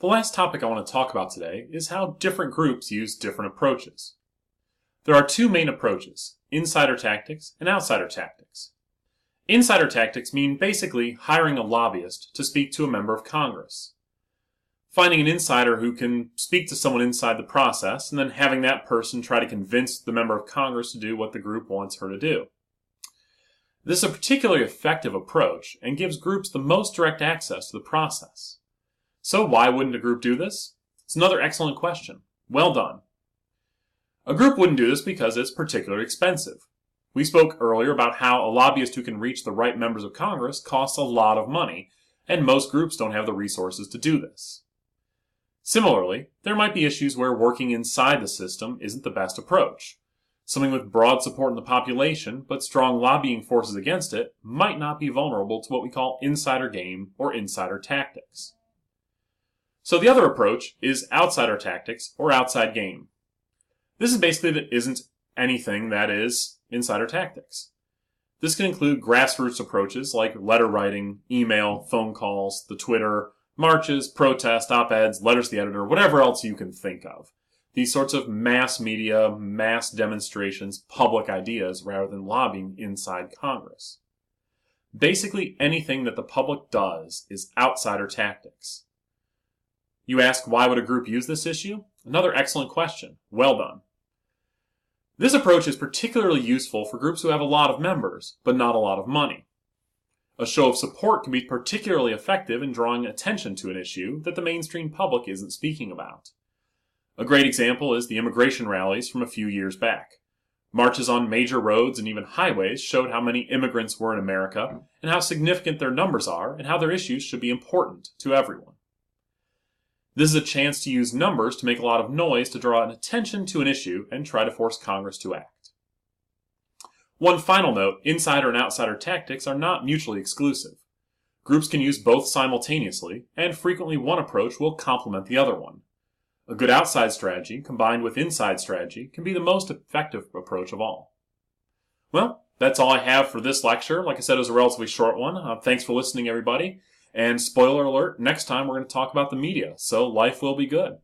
The last topic I want to talk about today is how different groups use different approaches. There are two main approaches, insider tactics and outsider tactics. Insider tactics mean basically hiring a lobbyist to speak to a member of Congress. Finding an insider who can speak to someone inside the process and then having that person try to convince the member of Congress to do what the group wants her to do. This is a particularly effective approach and gives groups the most direct access to the process. So why wouldn't a group do this? It's another excellent question. Well done. A group wouldn't do this because it's particularly expensive. We spoke earlier about how a lobbyist who can reach the right members of Congress costs a lot of money, and most groups don't have the resources to do this. Similarly, there might be issues where working inside the system isn't the best approach. Something with broad support in the population, but strong lobbying forces against it, might not be vulnerable to what we call insider game or insider tactics. So the other approach is outsider tactics or outside game. This is basically that isn't anything that is insider tactics. This can include grassroots approaches like letter writing, email, phone calls, the Twitter, marches, protests, op-eds, letters to the editor, whatever else you can think of. These sorts of mass media, mass demonstrations, public ideas rather than lobbying inside Congress. Basically anything that the public does is outsider tactics. You ask, why would a group use this issue? Another excellent question. Well done. This approach is particularly useful for groups who have a lot of members, but not a lot of money. A show of support can be particularly effective in drawing attention to an issue that the mainstream public isn't speaking about. A great example is the immigration rallies from a few years back. Marches on major roads and even highways showed how many immigrants were in America and how significant their numbers are and how their issues should be important to everyone. This is a chance to use numbers to make a lot of noise to draw attention to an issue and try to force Congress to act. One final note, insider and outsider tactics are not mutually exclusive. Groups can use both simultaneously, and frequently one approach will complement the other one. A good outside strategy combined with inside strategy can be the most effective approach of all. Well, that's all I have for this lecture. Like I said, it was a relatively short one. Thanks for listening, everybody. And spoiler alert, next time we're going to talk about the media, so life will be good.